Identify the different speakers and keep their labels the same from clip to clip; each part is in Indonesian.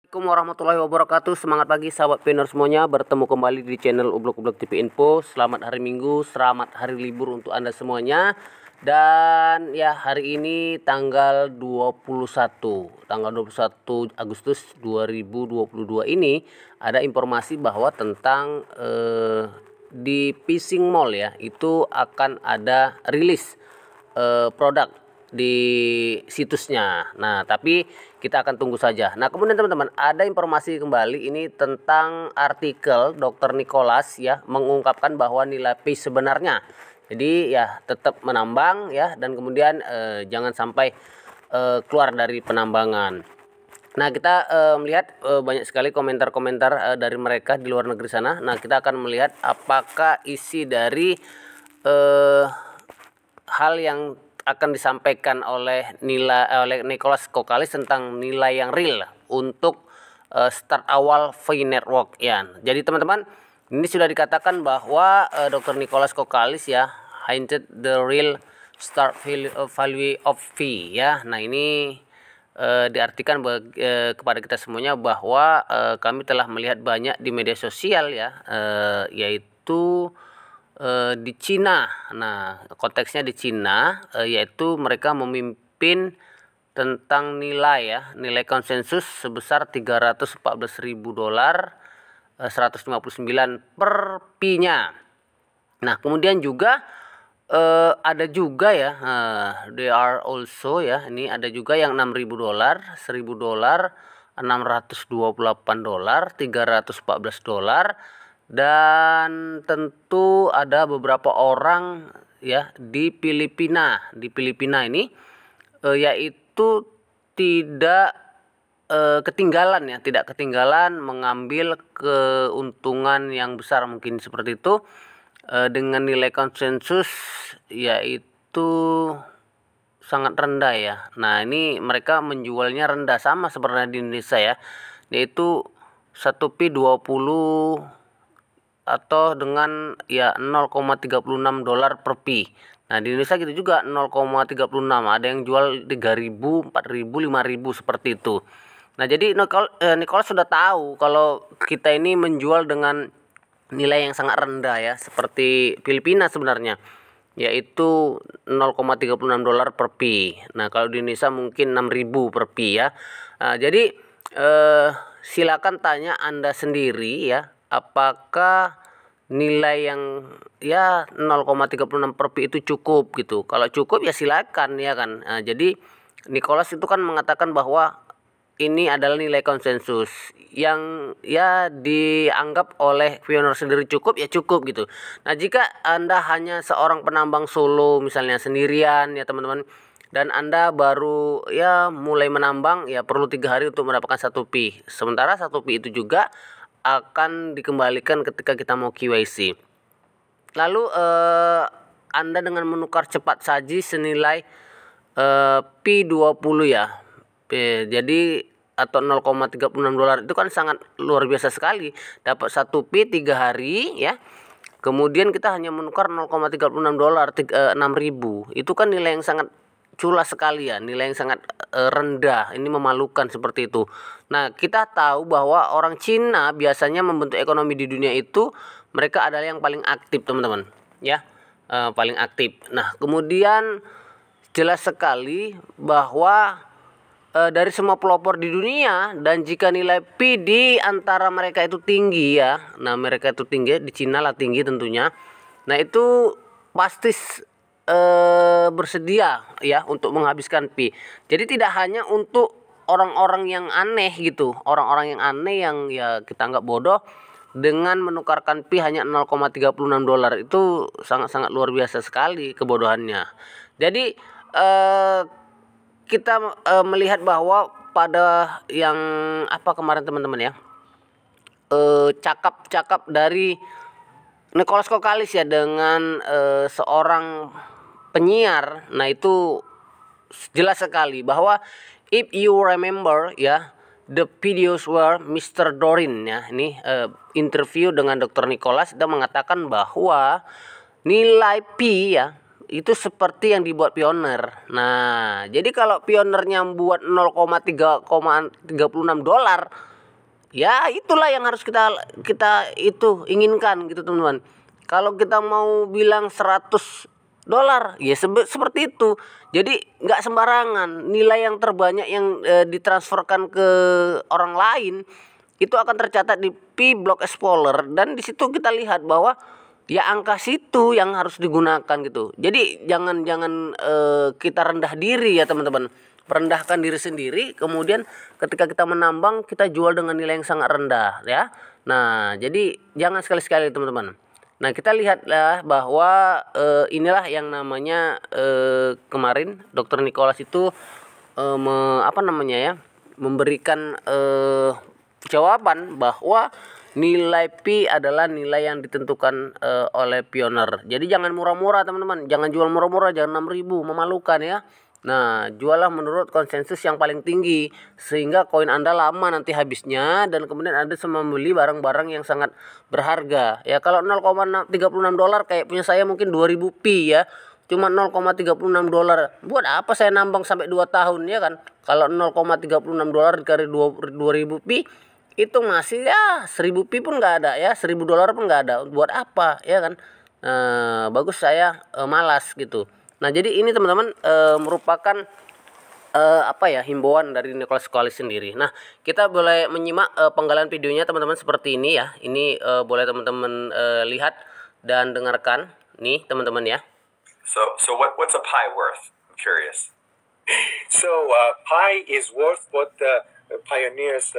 Speaker 1: Assalamualaikum warahmatullahi wabarakatuh. Semangat pagi sahabat pioner semuanya. Bertemu kembali di channel Ublok-Ublok TV Info. Selamat hari Minggu, selamat hari libur untuk Anda semuanya. Dan ya, hari ini tanggal 21 Agustus 2022 ini ada informasi bahwa tentang di Fishing Mall ya, itu akan ada rilis produk di situsnya. Nah, tapi kita akan tunggu saja. Nah, kemudian teman-teman, ada informasi kembali ini tentang artikel Dr. Nicholas ya, mengungkapkan bahwa nilai P sebenarnya. Jadi ya tetap menambang ya, dan kemudian jangan sampai keluar dari penambangan. Nah, kita melihat banyak sekali komentar-komentar dari mereka di luar negeri sana. Nah, kita akan melihat apakah isi dari hal yang akan disampaikan oleh Nicholas Kokalis tentang nilai yang real untuk start awal V Network ya. Jadi teman-teman, ini sudah dikatakan bahwa Dr. Nicholas Kokalis ya hinted the real start value of V ya. Nah, ini diartikan kepada kita semuanya bahwa kami telah melihat banyak di media sosial ya, yaitu di Cina. Nah, konteksnya di Cina, yaitu mereka memimpin tentang nilai ya, nilai konsensus sebesar $314.000, 159 per P-nya. Nah, kemudian juga ada juga ya, they are also ya, ini ada juga yang $6.000, $1.000, $628, $314. Dan tentu ada beberapa orang ya di Filipina. Di Filipina ini yaitu tidak ketinggalan ya, tidak ketinggalan mengambil keuntungan yang besar, mungkin seperti itu, dengan nilai konsensus yaitu sangat rendah ya. Nah, ini mereka menjualnya rendah sama seperti di Indonesia ya, yaitu 1P 20 atau dengan ya $0,36 per P. Nah, di Indonesia gitu juga 0,36. Ada yang jual 3.000, 4.000, 5.000 seperti itu. Nah, jadi Nicholas sudah tahu kalau kita ini menjual dengan nilai yang sangat rendah ya, seperti Filipina sebenarnya, yaitu $0,36 per P. Nah, kalau di Indonesia mungkin 6.000 per P ya. Nah, jadi silakan tanya Anda sendiri ya, apakah nilai yang ya 0,36 per P itu cukup gitu. Kalau cukup ya silakan ya kan. Nah, jadi Nicholas itu kan mengatakan bahwa ini adalah nilai konsensus yang ya dianggap oleh pioner sendiri cukup ya cukup gitu. Nah, jika Anda hanya seorang penambang solo misalnya sendirian ya teman-teman, dan Anda baru ya mulai menambang ya perlu 3 hari untuk mendapatkan 1 P. Sementara 1 P itu juga akan dikembalikan ketika kita mau KYC. Lalu Anda dengan menukar cepat saji senilai P20 ya. Jadi atau $0,36 itu kan sangat luar biasa sekali. Dapat 1 P 3 hari ya. Kemudian kita hanya menukar $0,36, 6.000. Itu kan nilai yang sangat culas sekali ya, nilai yang sangat rendah. Ini memalukan seperti itu. Nah, kita tahu bahwa orang Cina biasanya membentuk ekonomi di dunia itu mereka adalah yang paling aktif teman-teman ya, paling aktif. Nah, kemudian jelas sekali bahwa dari semua pelopor di dunia, dan jika nilai P di antara mereka itu tinggi ya, nah mereka itu tinggi, di Cina lah tinggi tentunya. Nah, itu pasti bersedia ya untuk menghabiskan P. Jadi tidak hanya untuk orang-orang yang aneh gitu, orang-orang yang aneh yang ya kita anggap bodoh dengan menukarkan P hanya $0,36, itu sangat-sangat luar biasa sekali kebodohannya. Jadi kita melihat bahwa pada yang apa kemarin teman-teman ya, cakap-cakap dari Nicholas Kokalis ya dengan seorang penyiar. Nah, itu jelas sekali bahwa if you remember ya, the videos were Mr. Dorin ya, ini interview dengan Dr. Nicholas, dia mengatakan bahwa nilai P ya itu seperti yang dibuat pioner. Nah, jadi kalau pionernya buat $0,36, Ya, itulah yang harus kita kita itu inginkan gitu, teman-teman. Kalau kita mau bilang $100, ya seperti itu. Jadi nggak sembarangan nilai yang terbanyak yang ditransferkan ke orang lain itu akan tercatat di P Block Explorer, dan di situ kita lihat bahwa ya angka situ yang harus digunakan gitu. Jadi jangan kita rendah diri ya teman-teman. Merendahkan diri sendiri, kemudian ketika kita menambang kita jual dengan nilai yang sangat rendah ya. Nah, jadi jangan sekali-sekali teman-teman. Nah, kita lihatlah bahwa inilah yang namanya kemarin Dokter Nicholas itu apa namanya ya, memberikan jawaban bahwa nilai P adalah nilai yang ditentukan oleh pioner. Jadi jangan murah-murah teman-teman, jangan jual murah-murah, jangan 6.000, memalukan ya. Nah, juallah menurut konsensus yang paling tinggi sehingga koin Anda lama nanti habisnya, dan kemudian Anda bisa membeli barang-barang yang sangat berharga. Ya kalau $0,36 kayak punya saya mungkin 2000 Pi ya. Cuma $0,36. Buat apa saya nambang sampai 2 tahun ya kan? Kalau $0,36 dikali 2000 Pi itu masih ya 1000 Pi pun nggak ada ya, $1000 pun nggak ada. Buat apa ya kan? Bagus saya malas gitu. Nah, jadi ini teman-teman merupakan apa ya, himbauan dari Nicholas Collins sendiri. Nah, kita boleh menyimak penggalan videonya teman-teman seperti ini ya. Ini boleh teman-teman lihat dan dengarkan nih teman-teman ya.
Speaker 2: So what's a pi worth? I'm curious.
Speaker 3: So pi is worth what the pioneers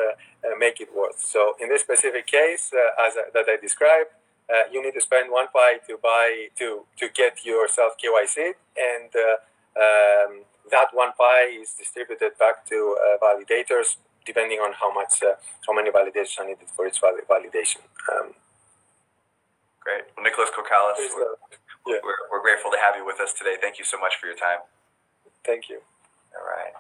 Speaker 3: make it worth. So in this specific case, that I described, you need to spend 1 pi to get yourself KYC, and that 1 pi is distributed back to validators depending on how many validations are needed for each validation.
Speaker 2: Great. Well, Nicholas Kokkalis,
Speaker 3: yeah.
Speaker 2: we're grateful to have you with us today. Thank you so much for your time.
Speaker 3: Thank you.
Speaker 2: All right.